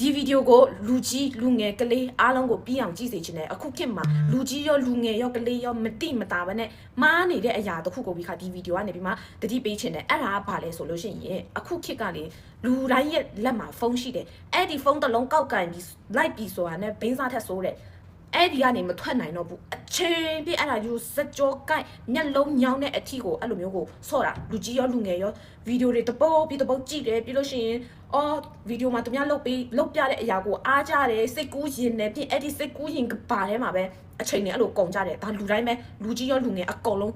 ဒီဗီဒီယိုကိုလူကြီးလူငယ်ကလေးအားလုံးကိုပြီးအောင်ကြည့်စေချင်တယ်အခုခေတ်မှာလူကြီးရောလူငယ်ရောကလေးရောမတိမတာပဲနဲ့မားနေတဲ့အရာတစ်ခုကိုပြီးခါဒီဗီဒီယိုကနေပြီးမှတတိပေးချင်တယ်အဲ့ဒါကဘာလဲဆိုလို့ရှိရင်အခုခေတ်ကလေလူတိုင်းရဲ့လက်မှာဖုန်းရှိတယ်အဲ့ဒီဖုန်းတစ်လုံးကောက်ကင်ပြီးလိုက်ပြီးဆိုတာနဲ့ဘင်းစားထက်ဆိုးတယ်အဲ့ဒီကနေမထွက်နိုင်တော့ဘူးအချိန်ပြည့်အဲ့ဒါယူစကြောကိုက်မျက်လုံးညောင်းတဲ့အထီကိုအဲ့လိုမျိုးကိုဆော့တာလူကြီးရောလူငယ်ရောဗီဒီယိုတွေတပုတ်ပြီးတပုတ်ကြည့်တယ်ပြီးလို့ရှိရင်အော်ဗီဒီယိုမှာသူများလုပ်ပြတဲ့အရာကိုအားကြတယ်စိတ်ကူးရင်နဲ့ပြီးအဲ့ဒီစိတ်ကူးရင်ကပါထဲမှာပဲအချိန်နဲ့အဲ့လိုကုန်ကြတယ်ဒါလူတိုင်းပဲလူကြီးရောလူငယ်အကုန်လုံး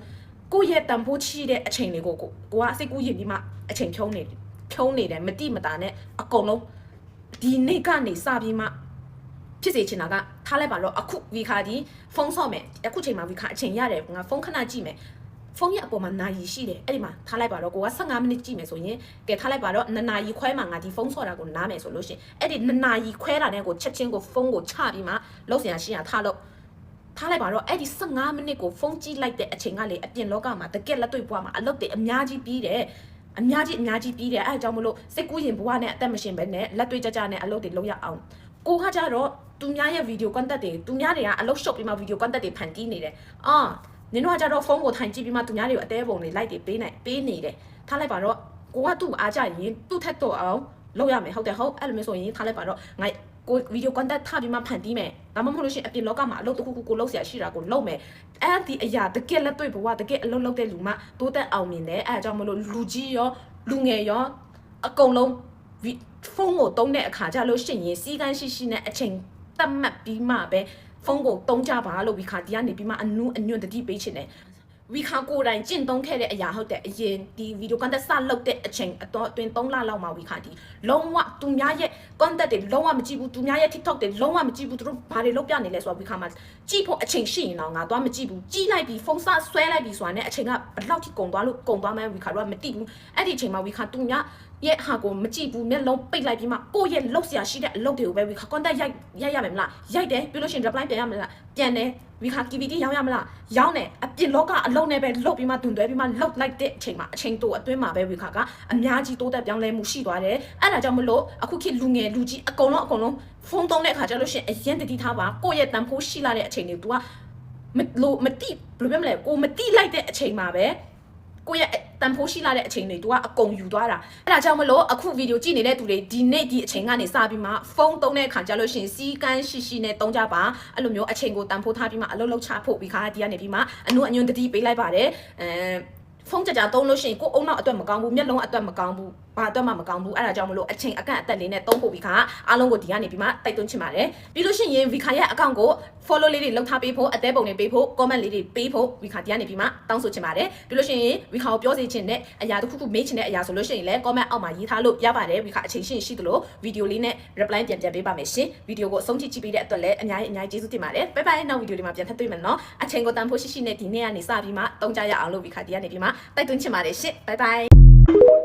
ကိုယ့်ရဲ့တန်ဖိုးချီတဲ့အချိန်တွေကိုကိုကစိတ်ကူးရင်ပြီးမှအချိန်ဖြုံးနေတယ်မတိမတာနဲ့အကုန်လုံးဒီနေ့ကနေစပြီးမှဖြစ်စေချင်တာကထားလိုက်ပါတော့အခုဗီခါဒီဖုန်းဆော့မယ်အခုချိန်မှာဗီခါအချိန်ရတယ်ငါဖုန်းခဏကြည့်မယ်ဖုန်းရဲ့အပေါ်မှာနာရီရှိတယ်အဲ့ဒီမှာထားလိုက်ပါတော့ကိုက15မိနစ်ကြည့်မယ်ဆိုရင်ကဲထားလိုက်ပါတော့2နာရီခွဲမှာငါဒီဖုန်းဆော့တာကိုနားမယ်ဆိုလို့ရှိရင်အဲ့ဒီ2နာရီခွဲတာနဲ့ကိုချက်ချင်းကိုဖုန်းကိုချပြီးမှလောက်စရာရှိရထားလိုက်ပါတော့အဲ့ဒီ15မိနစ်ကိုဖုန်းကြည့်လိုက်တဲ့အချိန်ကလေအပြင်လောကမှာတကက်လက်တွေ့ဘွားမှာအလုပ်တွေအများကြီးပြီးတယ်အများကြီးပြီးတယ်အဲ့အကြောင်းမလို့စိတ်ကူးရင်ဘဝနဲ့အသက်မရှင်ပဲနဲ့လက်တွေ့ကြနဲ့အလုပ်တွေလုပ်ရအောင်ကိုကကြတော့သူများရဲ့ဗီဒီယိုကွန်တက်တွေသူများတွေကအလုပ်ရှုပ်ပြီးမှဗီဒီယိုကွန်တက်တွေဖန်တီးနေတယ်နင်တို့ကကြတော့ဖုန်းကိုထိုင်ကြည့်ပြီးမှသူများတွေကိုအသေးပုံတွေလိုက်တွေပေးနေတယ်ထားလိုက်ပါတော့ကိုကသူ့အားကြရင်သူ့ထက်တော့အောင်လုပ်ရမယ်ဟုတ်တယ်ဟုတ်အဲ့လိုမျိုးဆိုရင်ထားလိုက်ပါတော့ငါကိုဗီဒီယိုကွန်တက်ထားပြီးမှဖန်တီးမယ်ဒါမှမဟုတ်လို့ရှိရင်အပြင်လောကမှာအလုပ်တစ်ခုခုကိုလုပ်เสียရှိတာကိုလုပ်မယ်အဲ့ဒီအရာတကယ်လက်တွေ့ဘဝတကယ်အလုပ်လုပ်တဲ့လူမှတိုးတက်အောင်မြင်တယ်အဲ့အကြောင်းမလို့လူကြီးရောလူငယ်ရောအကုန်လုံးဖုန်းကိုတုံးတဲ့အခါကျလို့ရှိရင်စီကန်းရှိနဲ့အချိန်တတ်မှတ်ပြီးမှပဲဖုန်းကိုတုံးကြပါလို့ဝီခါဒီကနေပြီးမှအနုအညွန့်တတိပေးချင်တယ်ဝီခါကိုယ်တိုင်ကျင့်သုံးခဲ့တဲ့အရာဟုတ်တဲ့အရင်ဒီဗီဒီယိုကွန်တက်စလုပ်တဲ့အချိန်အတွင်း3လလောက်မှာဝီခါဒီလုံးဝသူများရဲ့ကွန်တက်တွေလုံးဝမကြည့်ဘူးသူများရဲ့ TikTok တွေလုံးဝမကြည့်ဘူးသူတို့ဘာတွေလုပ်ပြနေလဲဆိုတော့ဝီခါမှာကြည့်ဖို့အချိန်ရှိရင်တော့ငါသွားမကြည့်ဘူးကြည့်လိုက်ပြီးဖုန်းစဆွဲလိုက်ပြီးဆိုတာနဲ့အချိန်ကဘယ်လောက်ထိကုန်သွားမှန်းဝီခါတော့မသိဘူးအဲ့ဒီအချိန်မှာဝီခါသူများရဲ့ဟာကိုမကြည့်ဘူးမျက်လုံးပိတ်လိုက်ပြီးမှကိုယ့်ရဲ့လောက်စရာရှိတဲ့အလုပ်တွေကိုပဲဝီခါ contact ရိုက်ရမယ်မလားရိုက်တယ်ပြီးလို့ရှိရင် reply ပြန်ရမလားပြန်တယ်ဝီခါ KVT ရောင်းရမလားရောင်းတယ်အပြင်လောကအလုပ်နဲ့ပဲလုပ်ပြီးမှတွင်တွဲပြီးမှလုပ်လိုက်တဲ့အချိန်မှာအချိန်တိုအတွင်းမှာပဲဝီခါကအများကြီးတိုးတက်ပြောင်းလဲမှုရှိသွားတယ်အဲ့ဒါကြောင့်မလို့အခုခေတ်လူငယ်လူကြီးအကုန်လုံးဖုန်းသုံးတဲ့အခါကျလို့ရှိရင်အရင်တတိထားပါကိုယ့်ရဲ့တန်ဖိုးရှိလာတဲ့အချိန်တွေ तू ကမတိဘယ်လိုပြောမလဲကိုမတိလိုက်တဲ့အချိန်မှာပဲကိုရဲ့တန်ဖိုးရှိလာတဲ့အချိန်တွေ तू ကအကုန်ယူသွားတာအဲ့ဒါကြောင့်မလို့အခုဗီဒီယိုကြည့်နေတဲ့သူတွေဒီနေ့ဒီအချိန်ကနေစပြီးမှဖုန်းသုံးတဲ့အခါကျလို့ရှိရင်စီကန်းရှိနဲ့သုံးကြပါအဲ့လိုမျိုးအချိန်ကိုတန်ဖိုးထားပြီးမှအလုပ်လုပ်ချဖို့ပြီးခါဒီကနေပြီးမှအနုအညွန့်တတိပေးလိုက်ပါတယ်ဖုန်းကြသုံးလို့ရှိရင်ကိုအုံနောက်အတွက်မကောင်းဘူးမျက်လုံးအတွက်မကောင်းဘူးဘာအတွက်မှမကောင်းဘူးအဲ့ဒါကြောင့်မလို့အချိန်အကန့်အသတ်လေးနဲ့သုံးဖို့ပြီးခါအားလုံးကိုဒီကနေပြီးမှတိုက်တွန်းချင်ပါတယ်ပြီးလို့ရှိရင်ဗီခါရဲ့အကောင့်ကို follow လေးတွေလုပ်ထားပေးဖို့အသေးပုံတွေပေးဖို့ comment လေးတွေပေးဖို့ဗီခါဒီကနေပြီးမှတောင်းဆိုချင်ပါတယ်ပြီးလို့ရှိရင်ဗီခါကိုပြောစီချင်တဲ့အရာတစ်ခုခုမေးချင်တဲ့အရာဆိုလို့ရှိရင်လည်း comment အောက်မှာရေးထားလို့ရပါတယ်ဗီခါအချိန်ရှိသလိုဗီဒီယိုလေးနဲ့ reply ပြန်ပေးပါမယ်ရှင်ဗီဒီယိုကိုအဆုံးထိကြည့်ပေးတဲ့အတွက်လည်းအများကြီးကျေးဇူးတင်ပါတယ်bye bye နောက်ဗီဒီယိုလေးမှာပြန်ထပ်တွေ့မယ်နော်အချိန်ကိုတန်ဖို့ရှိနဲ့ဒီနေ့ကနေစပြီးမှတုံးကြရအောင်လို့ဗီခါဒီကနေပြီးမှတိုက်တွန်းချင်ပါတယ်ရှင်bye bye